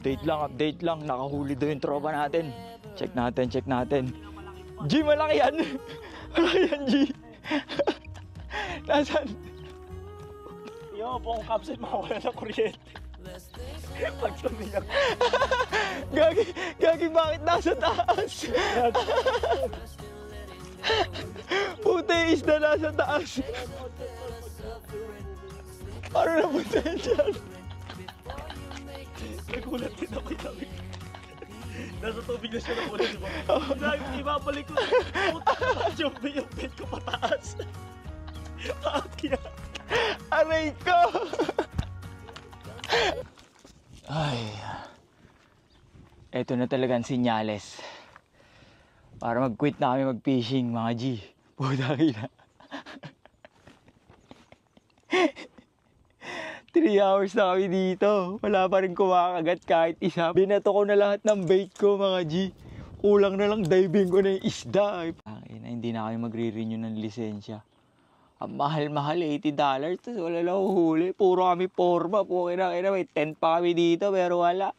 Update lang. Nakahuli daw yung tropa natin. Check natin. G, malaki yan. Malaki yan, G. Nasaan? Yo, buong capsule mawala na kuryente. Pag sumiyak. Gagi, bakit nasa taas? Puti, isda nasa taas. Paano napunta yan dyan? Nagulat din ako yung nasa tubig na siya na ulit, di ba? Ibabalik ko. Puta ka, yung bed ko pataas. Paakyat. Aray ko! Ay. Eto na talagang sinyales. Para mag-quit na kami mag-fishing, mga G. Puta na. 3 hours na kami dito. Wala pa rin kumakagat kahit isa. Binato ko na lahat ng bait ko, mga G. Kulang na lang diving ko na yung isda. Hindi na kami magre-renew ng lisensya. Ang mahal-mahal, $80. Tapos wala lang huli. Puro kami forma. May tent pa kami dito pero wala.